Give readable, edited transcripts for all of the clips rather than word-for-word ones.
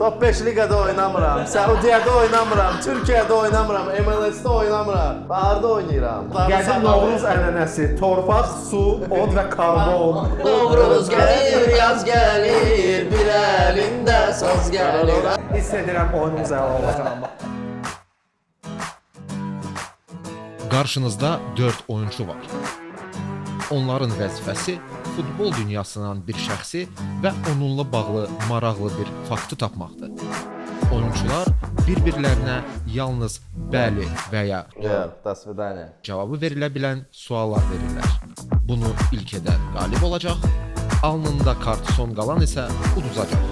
Top 5 liqada oynamıram, Səudiyyədə oynamıram, Türkiyədə oynamıram, MLS-də oynamıram. Harda oynayıram? Qədim Novruz ənənəsi, torpaq, su, od və karbon. Novruz gəlir, yaz gəlir, bir əlində saz gəlir. Hiss edirəm oyunumuz əla olacaq. Qarşınızda 4 oyunçu var. Onların vəzifəsi futbol dünyasının bir şəxsi və onunla bağlı maraqlı bir faktı tapmaqdır. Oyunçular bir-birlərinə yalnız bəli və ya Yox, до свидания. cavabı verilə bilən suallar verirlər. Bunu ilk edən qalib olacaq, alnında kart son qalan isə uduzacaq.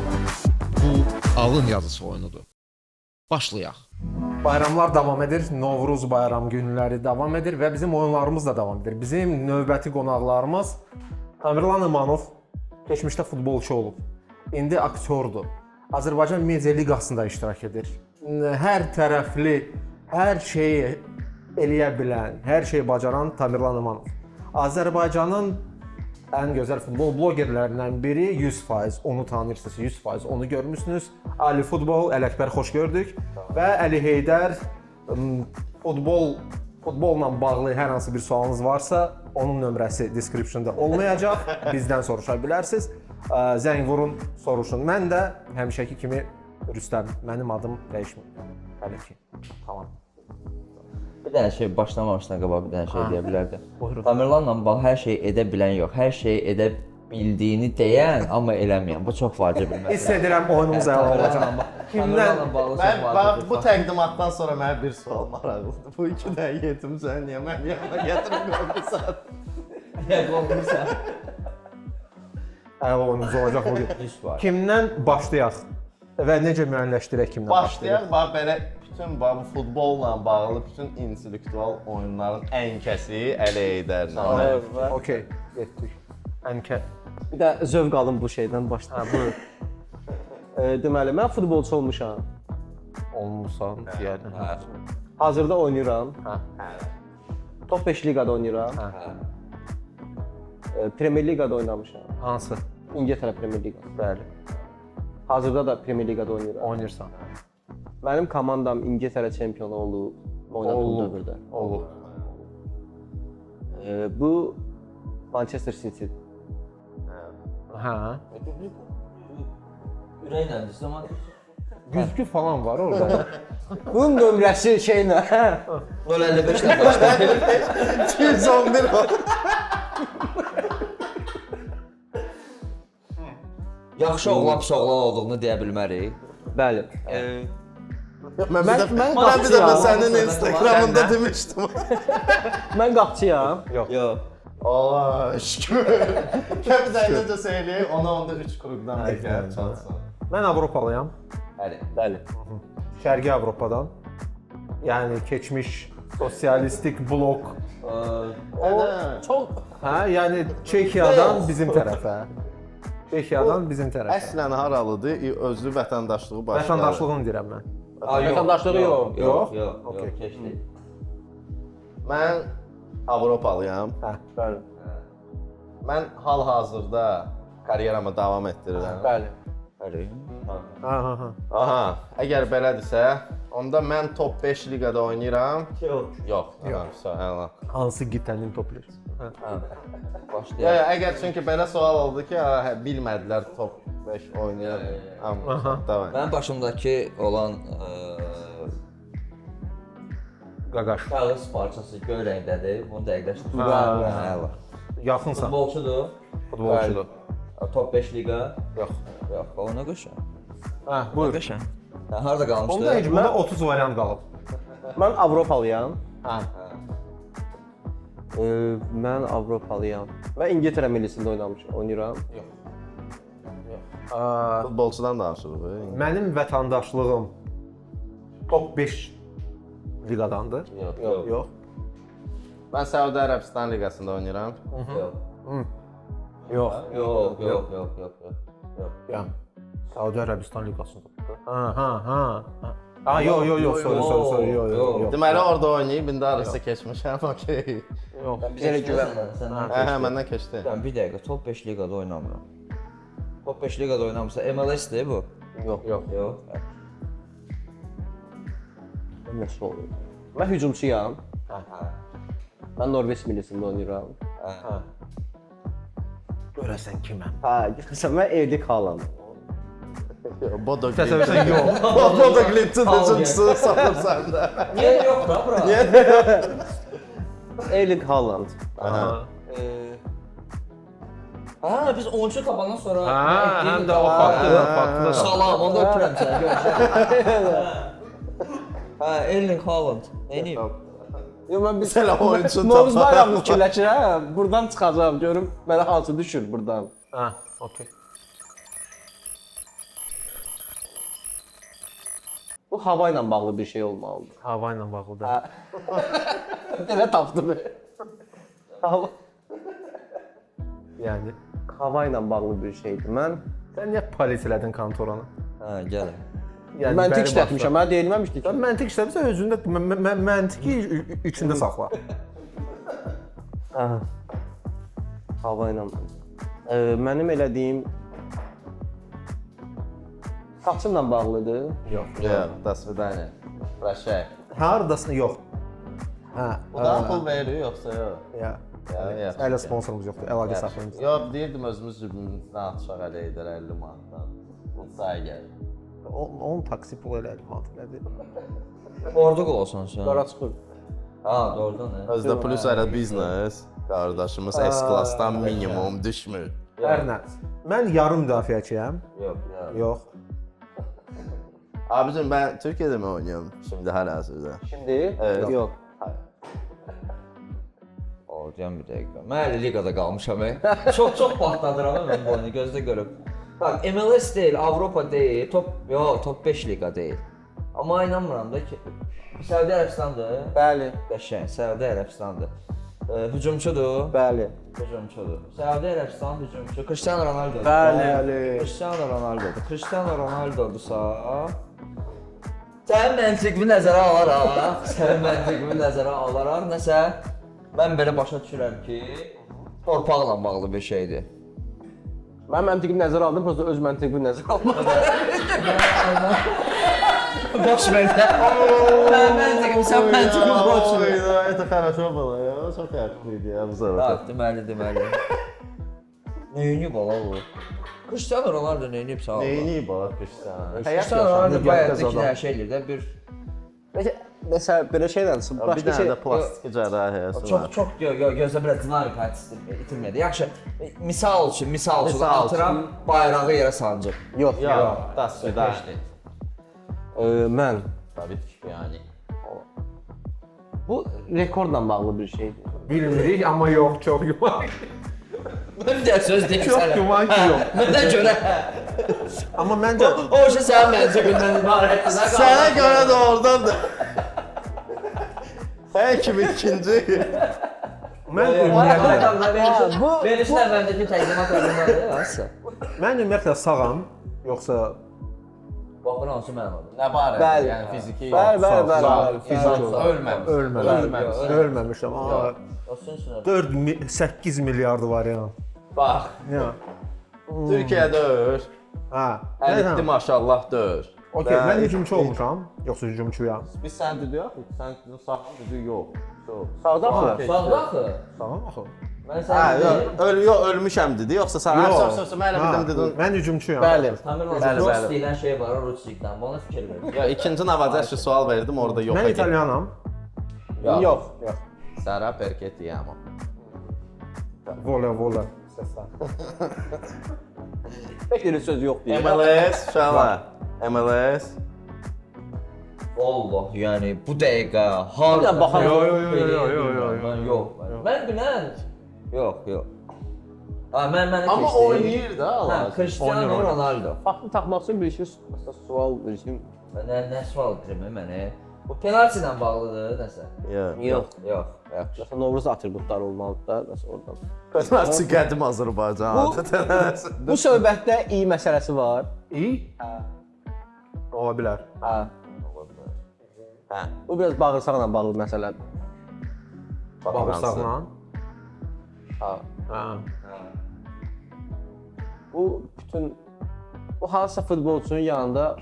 Bu alın yazısı oyunudur. Başlayaq. Bayramlar davam edir, Novruz bayram günləri davam edir və bizim oyunlarımız da davam edir. Bizim növbəti qonaqlarımız Tamirlan İmanov, keçmişdə futbolçu olub. İndi aktyordur. Azərbaycan Media Liqasında iştirak edir. Hər tərəfli, hər şeyi eləyə bilən, hər şeyi bacaran Tamirlan İmanov. Azərbaycanın ən gözəl futbol blogerlərindən biri 100%, onu tanıyırsınız, 100% onu görmüsünüz. Ali Futbol, Ələkbər xoş gördük və Əli Heydər futbolla bağlı hər hansı bir sualınız varsa, onun nömrəsi description-da olmayacaq. Bizdən soruşa bilərsiniz. Zəng vurun, soruşun. Mən də həmişəki kimi Rüstəm, mənim adım dəyişmir. Hələ ki. Tamam. Bir dənə şey başlamamışdan qabaq bir dənə şey deyə bilərdim. Buyurun. Tamirlanla bağlı hər şeyi edə bilən yox, hər şeyi edə bildiyini deyən, amma eləməyən. Bu çox vacib bir məsələdir. Hiss edirəm oyunumuz əla olacaq. Tamirlanla bağlı çox Bax, vacib. bu təqdimatdan sonra mənə bir sual maraqlıdır. Bu 2 dənə yetim sən niyə mənim yanıma gətirib qoymusan? Niyə qolmusan? Əla oyunumuz olacaq bugün. 100%. Kimdən başlayaq və necə müəyyənləşdirək kimdən Başlayaq, bax belə bütün bu futbolla bağlı bütün intellektual oyunların ən kəsi Əli Heydərlə. Okey, getdik. Ənkə. Bir də zövq alın bu şeydən başlayaq. Buyur. Deməli, mən futbolçu olmuşam. Olmusan, yəni. Hazırda oynayıram. Hə. Top 5 liqada oynayıram. Hə. Premier Liqada oynamışam. Hansı? İngiltərə Premier Liqası. Bəli. Hazırda da Premier Liqada oynayıram. Oynayırsan. Mənim komandam İngiltərə çempionu olub oynadığım dövrdə. Olub. Bu Manchester City. Hə. Ürəklə amma Güzgü falan var orada. Bunun nömrəsi şeylə, hə? 055-dən başlayır. 211 o. Yaxşı oğlan pis oğlan olduğunu deyə bilmərik. Bəli. Mən mən bir dəfə qapçıyam. sənin Instagramında demişdim. Mən qapçıyam. Yox. Allah şükür. Kəpizəyi necə söyləyək, ona onda 3 qrupdan bir gəlir çalsın. Mən Avropalıyam. Bəli. Şərqi Avropadan. Yəni keçmiş sosialistik blok. Çox Hə, yəni Çekiyadan bizim tərəfə. Çekiyadan bizim tərəfə. Əslən haralıdır? Özlü vətəndaşlığı başqa. Vətəndaşlığını deyirəm mən. vətəndaşlığı yox. Yox, Okey. keçdi. Mən Avropalıyam. Hə. Bəli. Mən hal-hazırda karyeramı davam etdirirəm. Bəli. Ha ha ha. Aha, əgər belədirsə, onda mən top 5 liqada oynayıram. Yox. Yox. Yox. Hansı qitənin toplayır? Başlayaq. Əgər çünki belə sual oldu ki, bilmədilər top 5 oynayır. Amma davay. Mənim başımdakı olan Qaqaş. kağız parçası göy rəngdədir. Bunu dəqiqləşdir. Bəli. Yaxınsan. Futbolçudur. Futbolçudur. Top 5 liqa. Yox. Yox, ona qəşəng. Hə, buyur. Qəşəng. Harda qalmışdı? Onda heç bunda 30 variant qalıb. Mən Avropalıyam. Hə. Mən Avropalıyam. Mən İngiltərə millisində oynayıram. Futbolçudan danışırıq. Mənim vətəndaşlığım top 5 liqadandır. Yox. Yox. Mən Səudi Ərəbistan liqasında oynayıram. Yox. Yox. Yox. Ya. Səudi Ərəbistan liqasında. Ha. Ha, yox, sorry, yox. Deməli orada oynayıb, indi arası keçmişəm, okey. Yox. Bizə güvənmə. Səndən Hə, məndən keçdi. Ben bir dəqiqə top 5 liqada oynamıram. Top 5 liqada oynamırsa MLS-dir bu. Yox. Yox. Yox. Nəsə olur? Mən hücumçuyam. Hə. Mən Norveç millisində oynayıram. Hə. Görəsən kiməm? Hə, görürsən mən Erling Haaland. Bodo Təsəvvürsən yox. Bodo Glimt'in üçüncüsü satırsan da. Niyə yox da bura? Erling Haaland. Ha, biz oyuncu tapandan sonra Hə, həm də o faktı. Salam, onda öpürəm səni, görüşək. Hə, Erling Haaland. Nəyini? Yox, mən bir Sən oyuncu Novruz tapan. bayramını fikirləşirəm. Buradan çıxacağam, görüm mənə hansı düşür buradan. Hə, okey. Bu hava ilə bağlı bir şey olmalıdır. Hava ilə bağlıdır. Elə tapdım. Hava Yəni hava ilə bağlı bir şeydir. Mən sən niyə polis elədin kontoranı? Hə, gəlin. Yəni məntiq bəri işlətmişəm. Mənə deyilməmişdi ki. Sən məntiq işləmirsən, özündə məntiqi içində saxla. Hə. Hava ilə. Mənim elədiyim saçımla bağlıdır. Yox. Yox, до свидания. Прощай. Hardasın yox. Hə. Udan pul verir yoxsa yox? Ya. Ya, Hələ sponsorumuz yoxdur. Əlaqə saxlayırıq. Yox, deyirdim özümüz cibimizdən atışaq elə edər 50 manatdan. Bu say gəl. Onun taksi pulu elədi mat nədir? Orada olsan sən. Qara çıxır. Ha, doğrudan nə? Özdə plus elə biznes. Qardaşımız S-klassdan minimum düşmür. Hər nə. Mən yarım müdafiəçiyəm. Yox. Yox. Abicim ben Türkiye'de mi oynuyorum şimdi hal-hazırda? Şimdi? Evet. Yox. Olacağım bir dəqiqə. Mən hələ liqada qalmışam. Çox partladıram mən bu oyunu gözdə görüb. Bax, MLS deyil, Avropa deyil, top 5 liqa deyil. Amma inanmıram da ki, Səudiyyə Ərəbistandır. Bəli. Qəşəng, Səudiyyə Ərəbistandır. Hücumçudur. Bəli. Hücumçudur. Səudiyyə Ərəbistan hücumçu. Cristiano Ronaldodur. Bəli. Cristiano Ronaldodur. Cristiano Ronaldodursa sənin məntiqini nəzərə alaraq, nəsə mən belə başa düşürəm ki, torpaqla bağlı bir şeydir. Mən məntiqimi nəzərə aldım, prosta öz məntiqimi nəzərə aldım. Boş ver də. Mən məntiqim, sən məntiqim boş ver. Это хорошо было, я çok yaxşıydı ya bu sefer. Ha, deməli. Neyini bala bu? Cristiano Ronaldo neyini sağ ol. Neyini bak işte. Cristiano Ronaldo bayaq da hər şey edir də bir Məsələn, belə şeydən Bir başqa tane şey de plastik cərrahiyyəsi var. çox gözlə biraz dinamik hadisə itirmədi. Yaxşı, misal üçün atıram, bayrağı yerə sancıb. yox. Ya, до свидания. Mən Tabii ki yani. bu rekordla bağlı bir şeydir. Bilmirik, amma yox, çox yumaq. Mən də söz deyim Çox yumaq ki, yox. Mənə görə. Amma məncə O şey sənin məntiqindən ibarətdir. Sana göre de oradan da. Sen kim ikinci? mən ümumiyyətlə Verilişlər məndəki təqdimat olunmalıdır, hansısa. mən ümumiyyətlə sağam, yoxsa Baxın hansı mənada. Ne var Bəli. yani fiziki Bəli. Fiziki ölmemiş. ölməmişəm. Aa, 4-8 milyardı var ya. Bak, Ya. Türkiye'de öl. Hə. Elitli maşallah dör. Okey, mən hücumçu olmuşam, yoxsa hücumçuyam. Biz sen dedi yok, sen dedin sağ dedi yok. Sağda mı? Sağda axı. Sağam axı. Mən Ha, səni yok ölmüşəm dedi, yoksa sen mən bildim dedin. Mən hücumçuyam. Bəli. Tamirlan Bəli, Cross bəli. deyilən şey var, Rusiyadan. Bana fikir ver. Ya ikinci navacaşı sual verdim orada yok Mən idi. İtalyanam. Yox. Sara Perketti ama. Vola. Pək söz yox deyir. MLS şala. MLS. Allah, yəni bu dəqiqə harda? Bir də baxaq. Yo. Mən bilən. Yox. Ha, mən Ama keçdim. oynayır da Ha, Allah. Cristiano Ronaldo. Faktı tapmaq üçün bir şey sual bir şey. Nə sual edirəm mənə? Bu penalti ilə bağlıdır nəsə? Yox. Yox, yaxşı. Məsələn, Novruz atributları olmalıdır da, nəsə oradan. Penaltı qədim Azərbaycan adətən. Bu söhbətdə iyi məsələsi var. İyi? Ola bilər. Hə. Hə. Bu biraz bağırsaqla bağlı məsələdir. Bağırsaqla. Ha. Hə. Bu bütün O hansısa futbolçunun yanında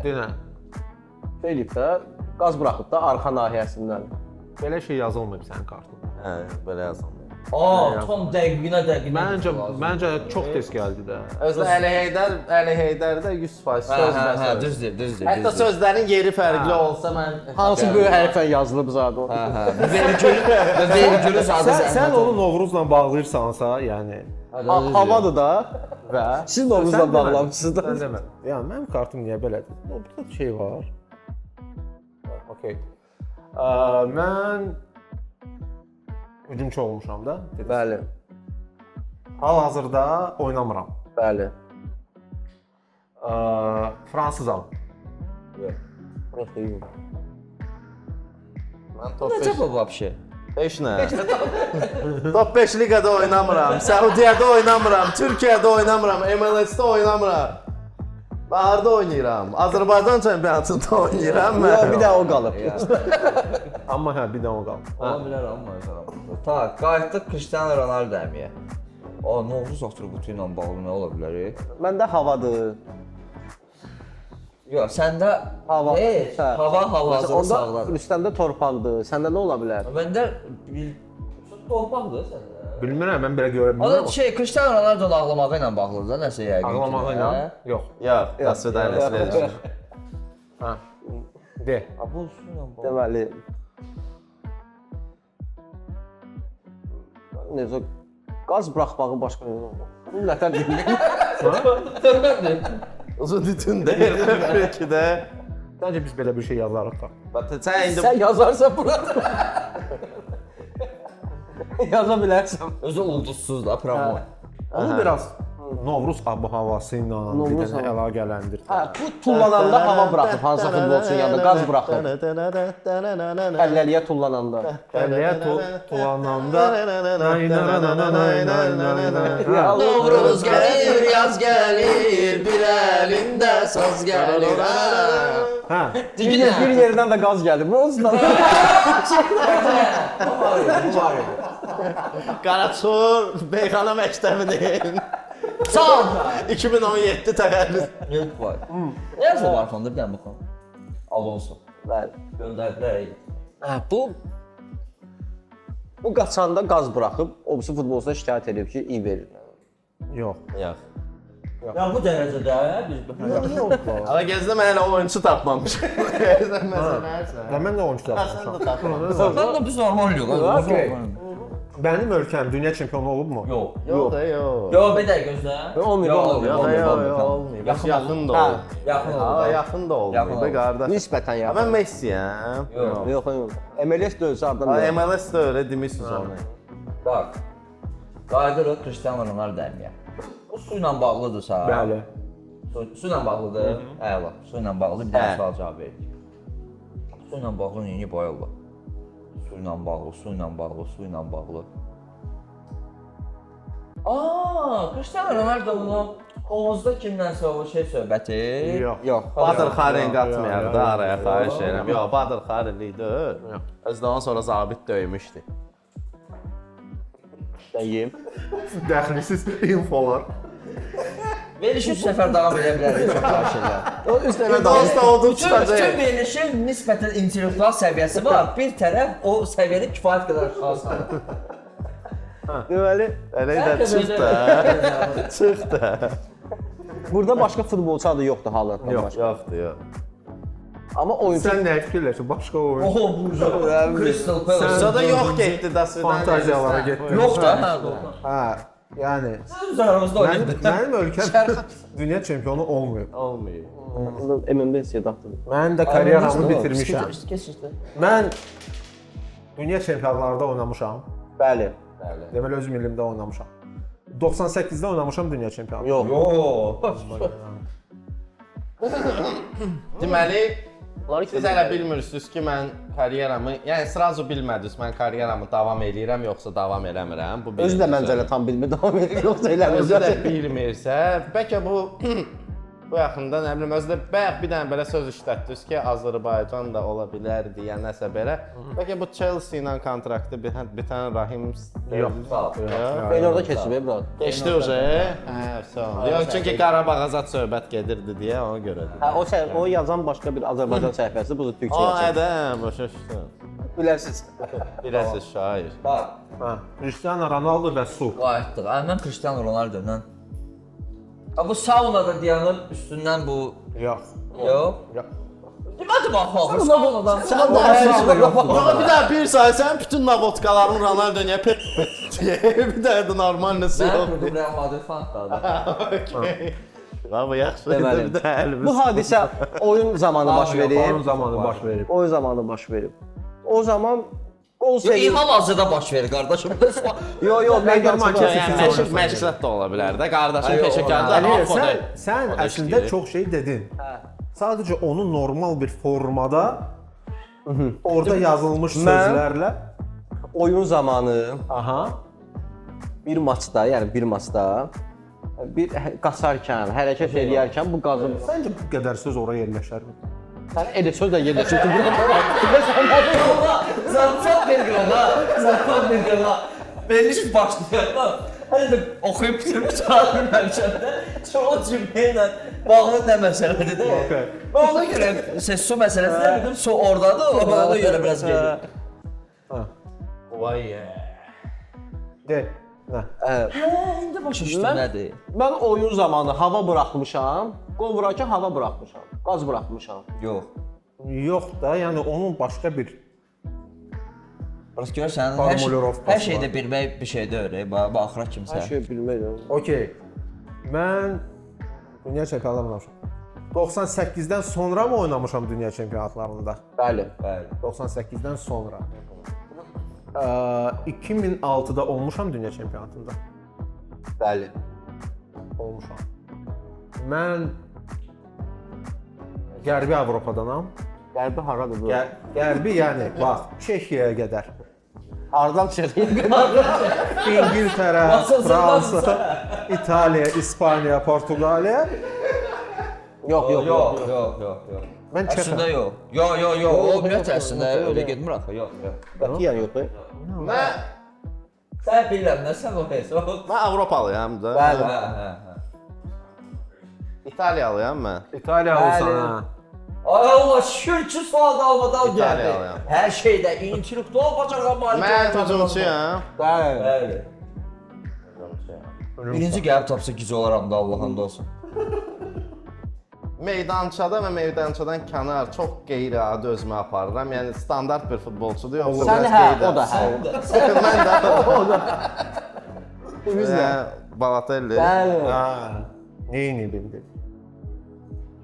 Dinə. eləyib də qaz buraxıb da arxa nahiyəsindən. Belə şey yazılmayıb sənin kartında. Hə, belə yazılır. Tam dəqiqinə. Məncə çox tez gəldi də. Özdə Əli Heydərdə 100% söz məsələsi. Düzdür. Hətta sözlərin yeri fərqli olsa mən Hansı böyük hərflə yazılıb zadı. Vergülü sadə Sən onu Novruzla bağlayırsansa, yəni Havadır da və siz Novruzla Sən demə. bağlamısınız da. Sən demə. Yəni mənim kartım niyə belədir? Burada şey var. Okay. Mən hücumçu olmuşam da. Bəli, Hal-hazırda oynamıram. bəli. Fransızam. Mən top Necə bu vəbşə? Heç nə. Top 5 liqada oynamıram, Səudiyyədə oynamıram, Türkiyədə oynamıram, MLS-də oynamıram. Baharda oynayıram, Azərbaycan çempionatında oynayıram mən. Bir də o qalıb. Amma hə, bir də o qaldı. Ola bilər amma məsələn. Tak, qayıtdıq Cristiano Ronaldo-ya. O Novruz atributu ilə bağlı nə ola bilər? Məndə havadır. Yox, səndə Hava. hava hal-hazırda Onda sağladı. Rüstəmdə torpaqdır. Səndə nə ola bilər? Məndə torpaqdır səndə. Bilmirəm, mən belə görə O bilmirəm. da Cristiano Ronaldo-nun ağlamağı ilə bağlıdır da, nəsə yəqin. Ağlamağı ilə? Yox. Yox, dasvidaniya. Hə. De. Bu üstünlə bağlı. Deməli necə qaz buraxmağı başqa bu nətər deyim? Uzun bütün deyil, belki də. Məncə biz belə bir şey yazarıq da. Sən indi Sən yazarsan burada. Yaza bilərsən. Özü ulduzsuz da promo. Onu biraz Novruz ab-havası ilə bir Novruz dənə əlaqələndir. Hə, bu tullananda hava buraxıb, hansı futbolçunun yanında qaz buraxıb. Əlləliyə tullananda. Əlliyə tulananda Novruz gəlir, yaz gəlir, bir əlində saz gəlir. Hə. Bir yerdən də qaz gəlir. Bu olsun. Qaraçur Beyxana məktəbinin Sağ 2017 təxəllüs. Yox var. Nə yazı var fonda bir dənə baxın. Alonso. Bəli. Göndərdilər. Hə, bu qaçanda qaz buraxıb, o birisi futbolçuya şikayət edib ki, iyi verir. Yox. Yox. Ya bu dərəcədə biz Amma gəzdə mən hələ oyunçu tapmamışam. Gəzdə məsələsə. Və mən də oyunçu tapmışam. Sən də biz normal yox. Okay. Mənim ölkəm dünya çempionu olubmu? Yox. Yox da yox. Yox, bir dəqiqə gözlə. Olmuyor, Yox, olmuyor. Yaxın da oldu. Yaxın Ha, oldu. yaxın da oldu. Yaxın Be oldu. qardaş. Nisbətən Ha, yaxın. mən Messiyəm. Yox. Yox. MLS dönsə adam Ha, yox. MLS də öyle demirsiniz onu. Bax. Qayıdırıq Cristiano Ronaldo-ya. Bu su ilə bağlıdırsa. Bəli. Su ilə bağlıdır. Əla. Su ilə bağlı bir dənə sual cavab verin. Su ilə bağlı nəyi bayılır? Su ilə bağlı, su ilə bağlı, su ilə bağlı. Cristiano Ronaldo-nun hovuzda kimdənsə o şey söhbəti. Yox. Yox. Badır Xarin Yox, qatmayar yox, da yox, araya yox, xahiş yox, edirəm. Yox, Badır Xarinli deyil. Özdən sonra zabit döymüşdü. Deyim. Dəxlisiz infolar. Verişi 3 nəfər davam edə bilərik, çox xahiş edirəm. O üstünə Dost oldu Bütün çıxacaq. verilişin nisbətən intellektual səviyyəsi var. Bir tərəf o səviyyədə kifayət qədər aşağı salır. deməli, Elə də çıx da. Çıx da. burada başqa futbolçu adı yoxdur Haalanddan Yox. başqa. Yoxdur, yox. Amma oyunçu Sən nə fikirləşirsən? Başqa oyun. Oho, bu Crystal Palace. Sonra yox getdi da sizdən. Fantaziyalara getdi. Yox da. Hə. Yəni Siz aranızda oynayın. mənim ölkəm dünya çempionu olmuyor. Olmuyor. MMS-yə daxil. Mən də karyeramı bitirmişəm. Keçirdi. Mən dünya çempionatlarında oynamışam. Bəli. Deməli öz millimdə oynamışam. 98-də oynamışam dünya çempionu. Yox. Deməli, siz hələ bilmirsiniz ki, mən karyeramı, yəni sразу bilmədiniz, mən karyeramı davam eləyirəm yoxsa davam eləmirəm. Bu Özü də məncə elə tam bilmir, davam edir, yoxsa Özü də eləmir. bilmirsə, bəlkə bu Bu yaxında nə bilim özdə bayaq bir dənə belə söz işlətdiniz ki, Azərbaycan da ola bilər deyə nəsə belə. Bəlkə bu Chelsea ilə kontraktı bir tənə Rahim Yox. Fenerdə keçib, bura. keçdi uje. Hə, son. Yox, çünki Qarabağa zət söhbət gedirdi deyə ona görədir. Hə, o yazan başqa bir Azərbaycan səhifəsi, bu da türkçə O yazır. ədə, başa düşdüm. Bilərsiz. Biləsiz şair. Bax, Hə, Cristiano Ronaldo və su. qayıtdıq. Mən Cristiano Ronaldo-dan. Bu saunada dayanıb üstündən bu Yox. yox. Yox. Demədim axı, saunadan. Sən də bir daha bir say, sən bütün navodkaların Ronaldo niyə pet bir daha da normal nəsə Mən yox. kurdum Real Madrid fantadı. Bu yaxşı Deməli, bir də əlimiz. Bu hadisə oyun zamanı baş Oyun verib. zamanı baş verib. Oyun zamanı baş verib. O zaman gol Yox, seviyyəsi... hal-hazırda baş verir qardaşım. Yo, meydançada. Yəni məşqçilik də ola bilər də, qardaşım peşəkarda. Sən əslində çox şey dedin. Sadəcə onu normal bir formada orada yazılmış sözlərlə Oyun zamanı aha bir maçda, yəni bir maçda bir qaçarkən, hərəkət edərkən bu qazın səncə bu qədər söz ora yerləşərmi? sən elə söz də yerləşir. Zarfat vergin ha. Zarfat vergin ha. Belli başlayır da. Hələ də oxuyub bitirib çağırmışam da. Çox cümlə bağlı nə məsələdir də. Okay. Və ona görə su məsələsi də dedim, su ordadır, ona görə biraz gedir. Vay. De. Nə? İndi başa düşdüm nədir? Mən oyun zamanı hava buraxmışam, qol vurarkən hava buraxmışam, qaz buraxmışam. Yox. Yox da, yəni onun başqa bir Burası görürsən, Formulirovkası hər şeydə bilmək bir şey deyil, baxıra kimsə. Hər şey bilmirəm. okey. Mən dünya çempionatlarında 98-dən sonra mı oynamışam dünya çempionatlarında? Bəli. Bəli. 98-dən sonra. 2006-da olmuşam dünya çempionatında. Bəli. Olmuşam. Mən Qərbi Avropadanam. Qərbi haradır bu? Qərbi yəni bax Çexiyaya qədər. Hardan çıxır? İngiltərə, Fransa, İtaliya, İspaniya, Portuqaliya. Yox. Yox. Mən Əslində Çexiyam. yox. Yox. O ümumiyyətlə əslində elə getmir axı. Yox. Qətiyyən yox. Mən Sən bilirəm, nə sən o hesab. mən Avropalıyam da. Bəli. Hə. İtaliyalıyam mən. İtaliya olsan ha. Ay Allah, şükür ki sual almadan gəldi. İtaliyalıyam. Hər şeydə intellektual bacarığa malik. Mən hücumçuyam. Bəli. Bəli. Birinci gəlib tapsa gücü olaram da Allah'ın da olsun. Meydançada və meydançadan kənar çox qeyri-adi özümə aparıram. Yəni standart bir futbolçudur, yoxsa Sən biraz hə, qeyri-adi. o da hə. Mən də O da. Biz də. Balatelli. Bəli. Neyini bildi?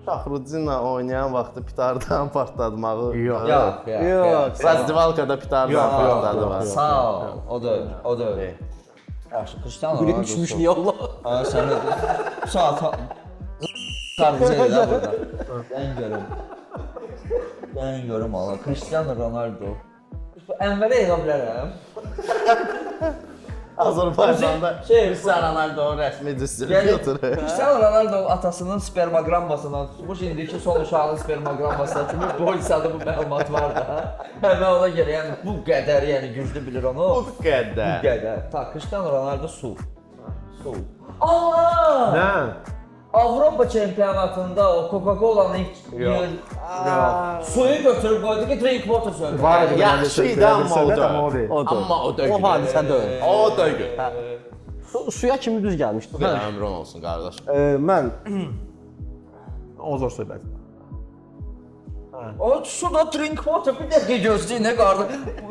Şahrudinlə oynayan vaxtı pitardan partlatmağı. Yox. Yox. Festivalkada pitardan partladı. Sağ ol. O da öyle. Yaxşı, Cristiano Biri Ronaldo. düşmüş niyə Allah? Ha, sən öyle. Saat sarıcıydı da burada. Ben görüm Allah. Cristiano Ronaldo. Enver'e yığa bilərəm. Azərbaycanda Şey, Cristiano Ronaldo rəsmi Yəni, distributoru. Cristiano Ronaldo atasının spermogrammasından tutmuş, indiki son uşağının spermogrammasına kimi polisadı bu məlumat var da. Mən ona görə, yəni bu qədər yəni güclü bilir onu. Bu qədər. Bu qədər. Ta, Cristiano Ronaldo su. Allah! Nə? Avropa çempionatında o Coca-Cola'nın ilk suyu götürüb qoydu ki, drink water söndü. Var idi Yaxşı idi, amma o da. o deyil. O da. Amma o da O hadisə deyil. O da gül. Suya kimi düz gəlmişdi. Ömrün olsun qardaş. Mən O zor söhbət. O suda drink water bir dəqiqə gözləyin nə qardı.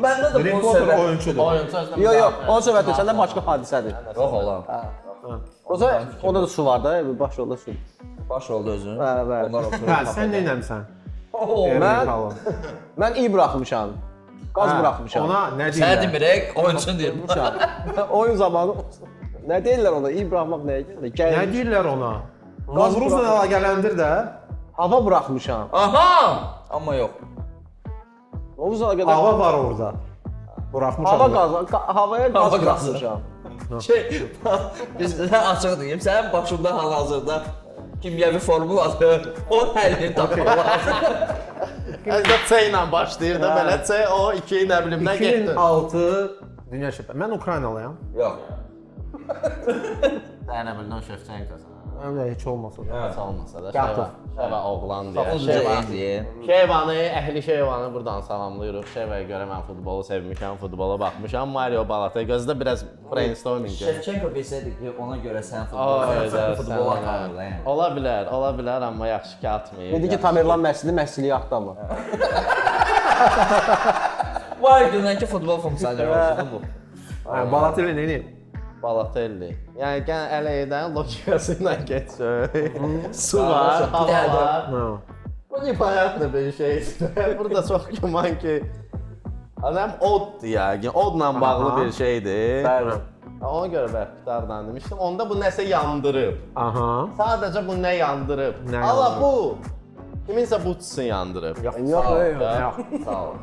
Məndə də Drink bu water səbəb. oyunçudur. yox, o söhbət səndə başqa hadisədir. Yox olam. Onda da su var da, baş yolda su. Baş oldu özün. Bəli. Onlar oturur. Hə, sən nə etmisən? Mən iyi buraxmışam. Qaz buraxmışam. Ona nə Sən deyirlər? demirək, oyunçun deyir. Oyun zamanı nə deyirlər ona? İyi buraxmaq nəyə gəlir? Nə deyirlər ona? Novruzla əlaqələndir də. Hava buraxmışam. Aha! Amma yox. Novruzla qədər Hava var orada. Buraxmışam. havaya qaz Hava buraxmışam. Şey, biz açıq deyim, sənin başında hal-hazırda kimyəvi formuladır. O həllini tapmaq lazım. Əzdə C ilə başlayır da belə C, o 2 nə bilim nə getdi. 2006 dünya çempionatı. Mən Ukraynalıyam. Yox. Nə bilən Şevçenko. Mən də heç olmasa da. Heç olmasa da Gatov. Şeva oğlan deyə. Şeva. Şevanı, əhli Şevanı buradan salamlayırıq. Şevaya görə mən futbolu sevmişəm, futbola baxmışam. Mario Balotelli gözdə biraz brainstorming. Şevçenko bilsəydi ki, ona görə sən futbol atardı. Ola bilər, amma yaxşı ki atmayıb. Dedi ki, Tamerlan Mərsidi məşqçiliyi axtarmır. Vay dünənki futbol funksioner olsun bu. Balotelli nə edir? Balotelli. Yəni gən əleydən logikası ilə geçiyor. Su var, hava bir var. Ha. Bu непонятно bir şey. Burada çox güman ki adam oddur ya. Odla bağlı bir şeydir. Bəli. Ona görə bərkdardan demişdim. Onda bu nəsə yandırıb. Aha. Sadəcə bu nə yandırıb? Nə Allah yandırıb? bu kiminsə butsun yandırıb. Yox, Sağ ol.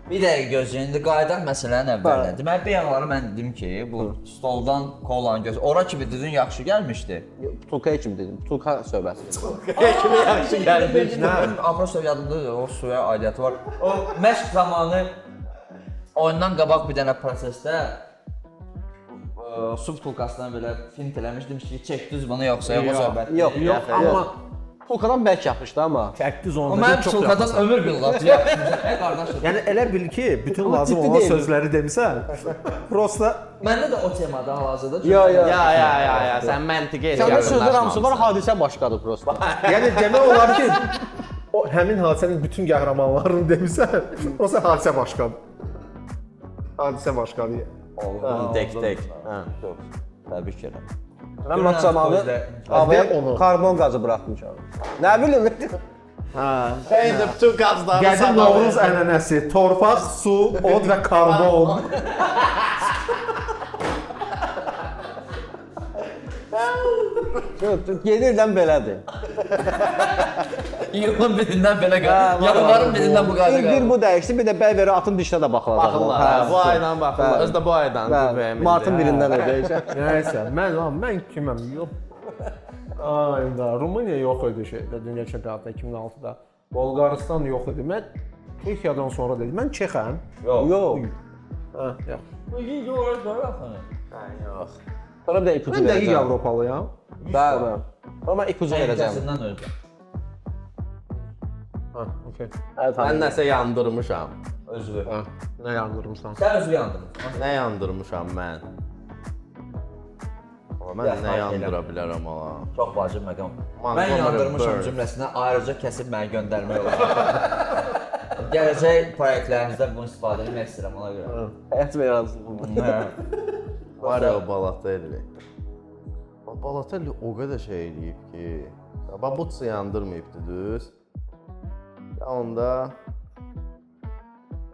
Bir dəqiqə gözləyin, indi qayıdaq məsələnin əvvəlinə. Deməli, bir yanları mən dedim ki, bu stoldan kolanı göz. Ora kimi dedin yaxşı gəlmişdi. Tulkaya kimi dedim. Tulka söhbəti. Kimi yaxşı gəlmiş. Mənim Aprosov yadımdadır, o suya aidiyyatı var. O məşq zamanı oyundan qabaq bir dənə prosesdə su tulkasından belə fint eləmiş, demiş ki, çəkdiniz bunu yoxsa yox o söhbət. Yox, Yox, amma Tulkadan bəlkə yapışdı amma. çəkdiz O onda mənim çox tulkadan yaxşısan. ömür billah yapmışam. Qardaşım. Yəni elə bil ki, bütün Amma lazım ciddi olan deyil. sözləri demisən. Prosta Məndə də o temada hal-hazırda. Ya. Ya, sən məntiqi Sənin sözlər hamısı var, hadisə başqadır prosta. yəni demək olar ki, o həmin hadisənin bütün qəhrəmanlarını demisən, prosta hadisə başqadır. Hadisə başqadır. Tek. Hə. Təbrik edirəm. Mən maç zamanı havaya onu. karbon qazı buraxmışam. Nə bilim. Şeydə bütün qazları Qədim Novruz ənənəsi, torpaq, su, od və karbon. Gedirdən belədir. İyulun birindən belə qalır. Yanvarın birindən bu qalır. Bir bu dəyişdi, bir də bəy verə atın dişinə də baxılacaq. Baxırlar, bu aydan baxırlar. Özü də bu aydan. Martın birindən də dəyişər. Nəysə, mən kiməm? Yox. Ayda, Rumıniya yox idi şeydə, dünya çempionatında 2006-da. Bolqarıstan yox idi. Mən Türkiyədən sonra dedim, mən Çexəm. Yox. Hə, yox. Bu iyi olaraq da baxın. Yox. Sonra bir də ipucu Mən dəqiq verəcəm. Avropalıyam. Bəli. Amma ipucu verəcəm. Əncəsindən öldü. Hə, okey. Mən nəsə yandırmışam. Özü. Hə, nə yandırmısan? Sən özü yandırdın. Nə yandırmışam mən? Mən Ya, nə yandıra bilərəm ala? Çox vacib məqam. Montgomery Mən yandırmışam Burns. cümləsinə ayrıca kəsib məni göndərmək olar. Gələcək proyektlərinizdə bunu istifadə etmək istəyirəm ona görə. Həyat verərsiniz. Mario Balotelli. Balotelli o qədər şey eləyib ki, Babutsu yandırmayıbdı düz. Ya onda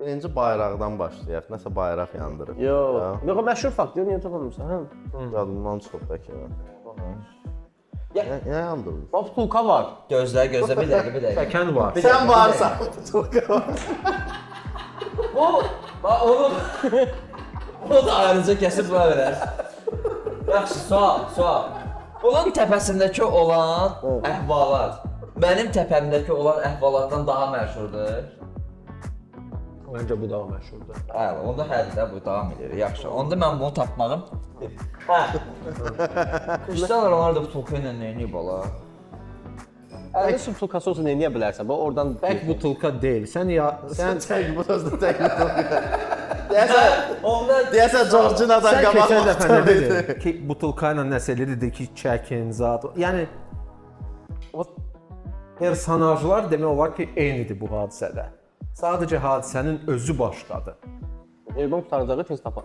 birinci bayraqdan başlayaq. Nəsə bayraq yandırıb. Yox. Yox, məşhur fakt, niyə tapamırsan? Yadımdan çıxıb bəlkə. Ya. Nə yandırıb? Bax, tulka var. Gözlə, bir dəqiqə. Təkən var. Sən varsan. Bu, bax onu bunu da ayrıca kəsib buna verər. Yaxşı, sual. Bunun təpəsindəki olan əhvalat mənim təpəmdəki olan əhvalatdan daha məşhurdur. Məncə bu daha məşhurdur. Hələ, onda hələ də bu davam edir. Yaxşı. Onda mən bunu tapmağım. Hə. Cristiano Ronaldo bu tulka ilə nə edib bala? Əlbəttə tulkası olsun, neyə bilərsən? Bax, oradan Bəlkə bu tulka deyil. Sən Sən bu sözdə tək. Onda Deyəsən Georginadan Sən qabaq keçən dəfə nə vaxtda dedin? Ki bu tulka ilə nəsə dedi ki, çəkin zat. Yəni o personajlar demək olar ki, eynidir bu hadisədə. Sadəcə hadisənin özü başqadır. Elbəm qutaracağı tez tapar.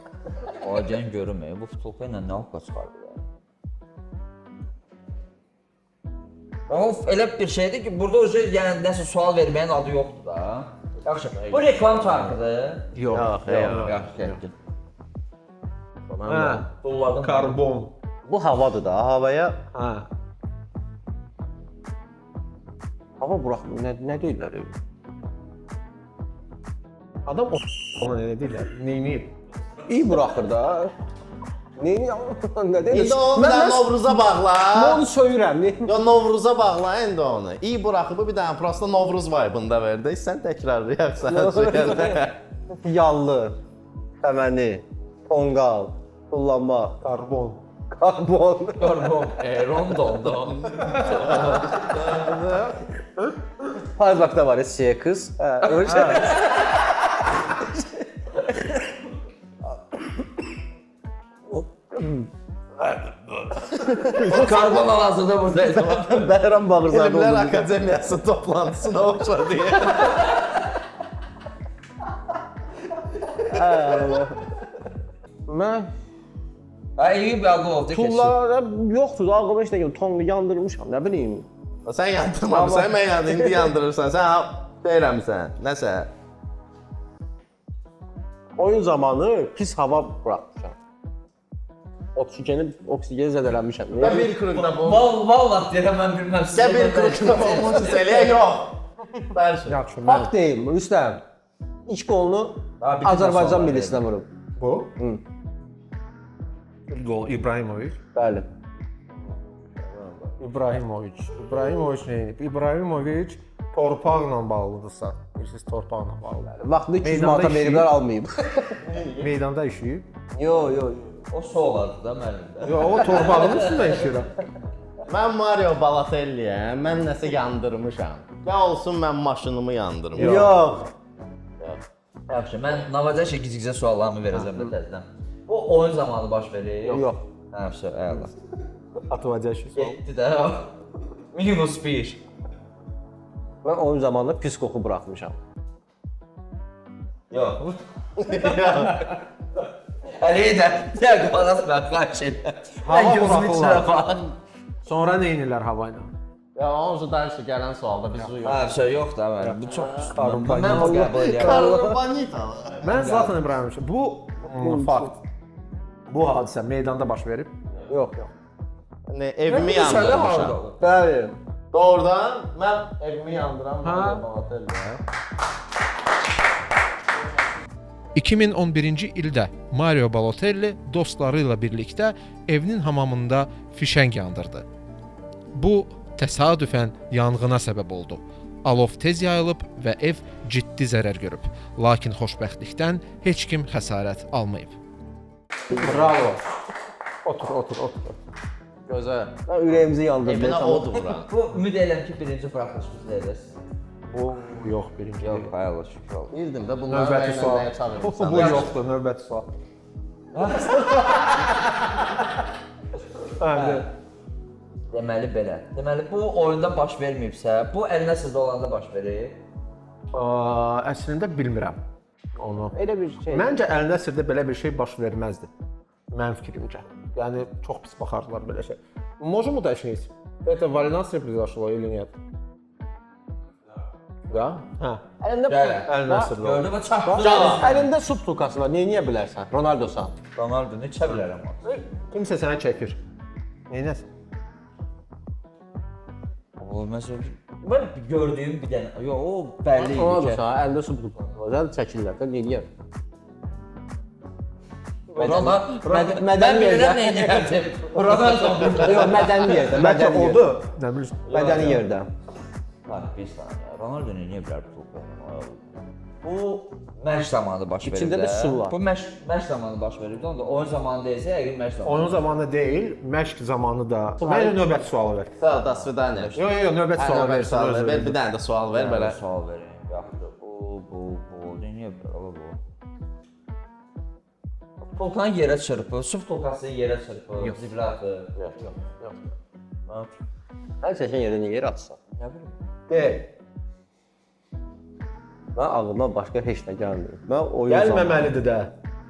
o gəlin görüm, bu tulka ilə nə oxqa çıxardı ya? Of, elə bir şeydir ki, burada yəni nəsə sual verməyin adı yoxdur da. Yaxşı. Bu reklam çarxıdır. Yox. Yaxşı, gəl. Hə, Dolladım. karbon. Bu havadır da, havaya Hə. hava buraxmır. Nə deyirlər? Adam ona nə deyirlər? Neyniyib? İyi buraxır da. Neyini nə deyir? İndi o bir dənə Novruza bağla. Mən onu söyürəm. Ya Novruza bağla indi onu. İyi buraxıb bir dənə prosta Novruz vibe'ında verdi. Sən təkrarlayarsan. Yallı, təməni, tonqal, tullanma, Karbon. karbon. Karbon, rondon. Payzakda var ya kız. Öyle. Karbon hal-hazırda buradayız. Bəhram Bağırzadə Elmlər oldu. Akademiyası toplantısına oxşadı. Mən Ha, iyi bir Ağulov da kesin. tullara yoxdur, ağlıma heç nə gəlmir. Tongu yandırmışam, nə bilim. Sən yandırmamısan, mən yandım, indi yandırırsan. Sən deyirəmsən, nəsə. Oyun zamanı pis hava buraxmışam. Oksijeni zədələnmişəm. Gəl bir kırıqda bu. Vallahi deyirəm mən bilməm. Gəl bir kırıqda bu. Eləyə yox. Bəli. Yaxşı, mən Bax deyim, Rüstəm. İlk qolunu Ha, bir dənə Azərbaycan sual millisinə vurub. bu. Hı. Gol İbrahimovic. Bəli. İbrahimovic nə edib? İbrahimovic torpaqla bağlıdırsa. Bilirsiniz, torpaqla bağlıdır. Vaxtında 200 Meydanda manata işləyib. veriblər, almayıb. Meydanda işləyib. Yo. O su olardı da mənim. Yox, o torpağın üstündə işləyir. Mən Mario Balotelli'yəm, mən nəsə yandırmışam. Ya olsun mən maşınımı yandırmışam. Yox. Yaxşı, mən Navacaşa gizgizə suallarımı verəcəm də təzədən. Bu oyun zamanı baş verir. Yox. Hə, vəsə, əla. Atılacaq şey. Getdi də. Minus 1. Mən oyun zamanında pis qoxu buraxmışam. Yox. Hələ də, dəqiq baxas mən xahiş edirəm. Hava Mən gözümü buraxırlar. içirə bax. Sonra nə edirlər hava ilə? Ya onca dərsə gələn sualda biz yox. Hə, vəsə, yox da mənim. Bu çox pis. Karımpa- Mən bu qəbul edirəm. Karbonita. Mən Zlatan İbrahimovic. Bu fakt. Bu hadisə meydanda baş verib. Yox. Ne evimi yandırmışam. Bəli. Doğrudan mən evimi yandıran Ha. Mario Balotelli'yəm. 2011-ci ildə Mario Balotelli dostları ilə birlikdə evinin hamamında fişəng yandırdı. Bu təsadüfən yanğına səbəb oldu. Alov tez yayılıb və ev ciddi zərər görüb. Lakin xoşbəxtlikdən heç kim xəsarət almayıb. Bravo. Otur. Gözəl. Mən ürəyimizi yandırdım. Evinə od vuran. Bu ümid edirəm ki, birinci buraxılışımız edəsiz. Bu yox birinci. Yox, hayırlı şükür olsun. Bildim də bunları Növbəti mənə sual. nəyə çağırırsan. Bu yoxdur, növbəti sual. Hə. Deməli belə. Deməli bu oyunda baş verməyibsə, bu Əl-Nəsrdə olanda baş verir. Əslində bilmirəm onu. Elə bir şey. Məncə Əl-Nəsrdə belə bir şey baş verməzdi. Mənim fikrimcə. Yəni çox pis baxardılar belə şey. Можем уточнить? Это вольнаться произошло или нет? Да? Hə. Əlində Gələ. Əl-Nəsrdə. Gördün mü? Çapdı. əlində subtulkası var. Niyə bilərsən? Ronaldosan. Ronaldo ne çə bilərəm o. Kimsə sənə çəkir. Neynəsən? O məsəl mən gördüyüm bir dənə. Yox, o bəlli idi ki. Ronaldosan, əlində subtulkası var. Zəl çəkirlər də niyə? Mən bilirəm nə edirəm. Ronaldo. Yox, mədəni yerdə, Bəlkə mədəni yerdə. odur. Nə bilirsən? Mədəni yerdə. Bax, bir saniyə. Ronaldo nə bilər bu topu? Bu məşq zamanı baş verir. İçində bir su var. Bu məşq zamanı baş verir. Onda oyun zamanı deyilsə, yəqin məşq zamanı. Oyun zamanı deyil, məşq zamanı da. Mənə növbəti sualı ver. Sağ da svidaniya. Yox, növbəti sualı versən. Ver bir dənə də sual ver belə. Sual verin. Yaxşı. Bu nə bilər bu? Tolkan yerə çırpır, subtolkası yerə çırpır, zibratı. Yox. Hər çəkən yerdə niyə yer atsan? Nə bilim. Deyil. Mən ağlıma başqa heç nə gəlmir. Mən oyun zamanı. Gəlməməlidir də.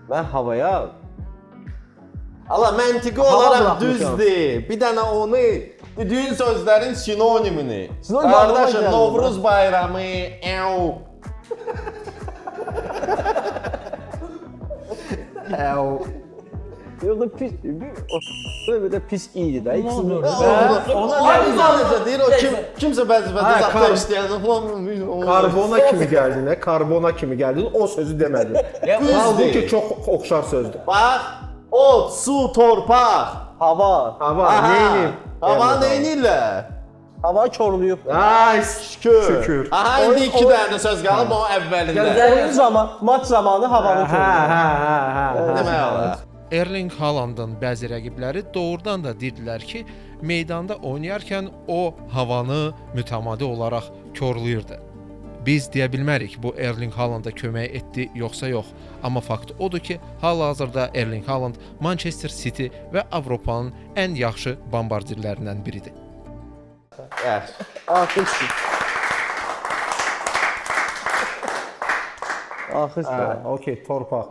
Mən havaya Allah məntiqi Hava olaraq buraxmışam. düzdür. Bir dənə onu dediyin sözlərin sinonimini. Sinonim Qardaşım ağlıma gəldi. Novruz bayramı, ev. yox da pis, bir də pis idi də. İkisini Ona necə deyir o kimsə bəzi zətdə işləyən. Karbona kimi gəldin, karbona kimi gəldin, o sözü demədin. Halbuki çox oxşar sözdür. Bax, Ot, su, torpaq. Hava. Hava, Aha, neyini? Hava neynirlər? Hava korluyub. Ay, Şükür. Aha, indi 2 dənə söz qalıb o əvvəlində. Oyun zamanı, maç zamanı havanı korluyub. Demək olar. Erling Haalandın bəzi rəqibləri doğrudan da deyirdilər ki, meydanda oynayarkən o havanı mütəmadi olaraq korlayırdı. Biz deyə bilmərik bu Erling Haalanda kömək etdi yoxsa yox, amma fakt odur ki, hal-hazırda Erling Haaland Manchester City və Avropanın ən yaxşı bombardirlərindən biridir. Yaxşı. Axır. Axır. Okey, torpaq.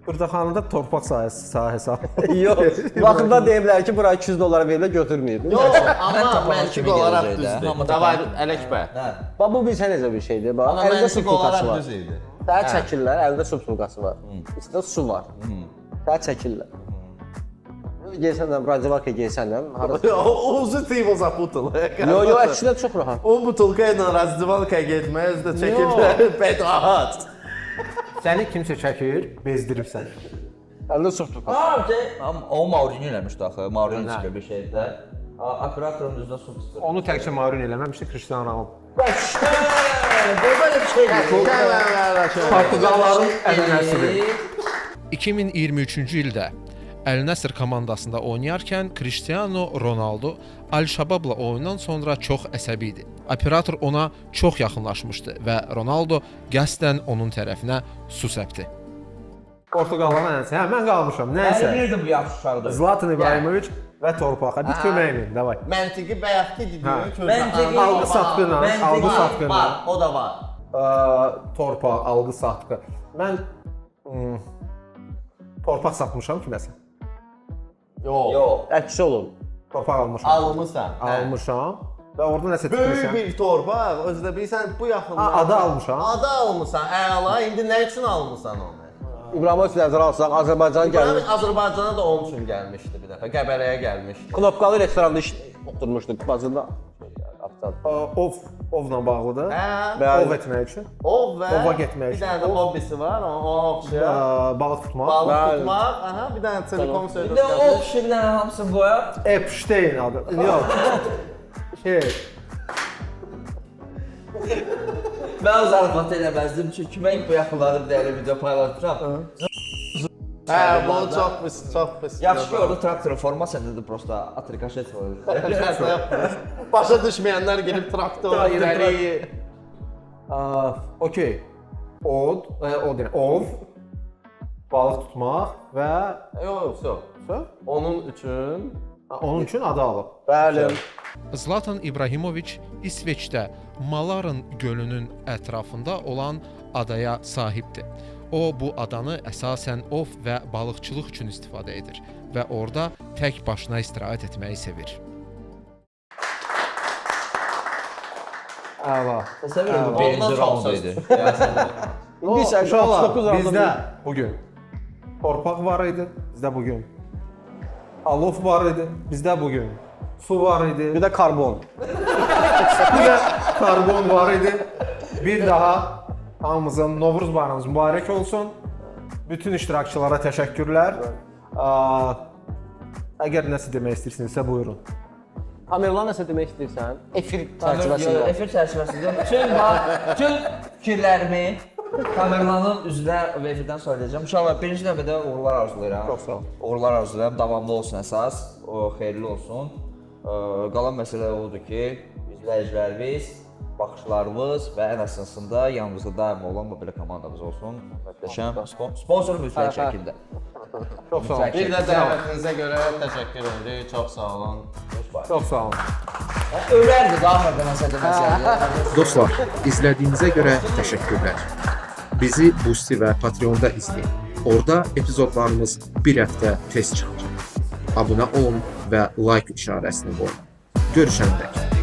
Xırdaxanada torpaq sahəsi. Yox, vaxtında deyiblər ki, bura 200 dollara verirlər, götürməyib. Yox, amma Mən məntiq kimi olaraq deyəcək də. düzdür. Hamı Davay, tapar. Ələkbər. Bax, bu bilsə necə bir şeydir. Bax, Amma əlində su məntiq pulkası olaraq var. düz idi. Səhər çəkirlər, əlində su pulkası var. İçində su var. Səhər çəkirlər. Geysən də, Brazilka geysən də. Uzu Tivo zaputul. Yo, əksinə çox rahat. O butulka ilə razdivalkaya getməz də çəkirlər. Bədahat. Səni kimsə çəkir, bezdiribsən. Əlində su pulkası. O Mourinho eləmişdi axı. Mourinho çıxır bir şeydə. Operatorun üzünə su fısır. Onu təkcə Mourinho eləməmişdi, Cristiano Ronaldo. Böyle bir şey. Portuqalların ənənəsidir. 2023-cü ildə Əl Nəsr komandasında oynayarkən Cristiano Ronaldo Al-Shababla oyundan sonra çox əsəbi idi. Operator ona çox yaxınlaşmışdı və Ronaldo qəsdən onun tərəfinə su səpdi. Portuqalların ənənəsi. Hə, mən qalmışam. Nəysə. Bilirdim bu yaxşı uşaqdır. Zlatan İbrahimovic və torpağa. Bir köməyim, davay. Məntiqi bayaqki dediyin Məntiqi- Algı satqını, algı satqını. Var, o da var. Torpaq, algı satqı. Mən torpaq satmışam kiməsə. Yox. Yox. Əksi olun. Torpaq almışam. Almısan. Almışam və orada nəsə Böyük tikmişəm. bir torpaq, özdə bilirsən bu yaxınlarda. Ada almışam. Ada almısan, əla. İndi nə üçün almısan onu? İbrahimovic nəzərə alsaq, Azərbaycan Gəlmiş. gəlmiş. Azərbaycana da onun üçün gəlmişdi bir dəfə. Qəbələyə gəlmişdi. Knopkalı restoranda iş oturmuşduq bazında. Ovla bağlıdır. Hə, Ov etmək üçün. ov və Ova getmək bir üçün. dənə də hobbisi var, ona oxşayan. Balıq tutmaq. Balıq Bəli. tutmaq, aha, bir dənə telekom Bir də o söhbəti. kişi bir dənə hamısını qoyaq. Epstein adı. Yox. Şey, Mən zarafat eləməzdim çünki mən bu yaxınlarda bir dəyərli video paylaşmışam. Hə, bu çox pis. Yaxşı ki orada traktorun formasında da prosta atrikaşet var. Başa düşməyənlər gəlib traktor irəli. okey. Od deyirəm, ov, balıq tutmaq və Yox. Onun üçün onun üçün adı alıb. Bəli. Zlatan İbrahimovic İsveçdə Malaren gölünün ətrafında olan adaya sahibdir. O bu adanı əsasən ov və balıqçılıq üçün istifadə edir və orada tək başına istirahət etməyi sevir. Əla. Təsəvvür edin, birinci round idi. İndi isə Uşaqlar, 69 rounda bizdə bugün torpaq var idi, bizdə bugün alov var idi, bizdə bugün su var idi, bir də karbon. bir də karbon var idi. Bir daha hamımızın Novruz bayramımız mübarək olsun. Bütün iştirakçılara təşəkkürlər. Əgər nəsə demək istəyirsinizsə buyurun. Tamerlan nəsə demək istəyirsən? Efir çərçivəsində. Efir çərçivəsində bütün fikirlərimi Tamerlanın üzünə və efirdən söyləyəcəm. Uşaqlar, birinci növbədə uğurlar arzulayıram. Çox sağ ol. Uğurlar arzulayıram, davamlı olsun əsas, o xeyirli olsun. Qalan məsələ odur ki, izləyicilərimiz, baxışlarımız və ən əsasında yanımızda daim olan bu belə komandamız olsun. Möhtəşəm sponsor mütləq şəkildə. Çox sağ olun. bir də dəvətinizə görə təşəkkür edirik. Çox sağ olun. Çox sağ olun. Ölərdi daha da nəsə deməsəydi. Dostlar, izlədiyinizə görə təşəkkürlər. Bizi Boosty və Patreonda izləyin. Orada epizodlarımız bir həftə tez çıxır. Abunə olun və like işarəsini qoyun. Görüşəndək.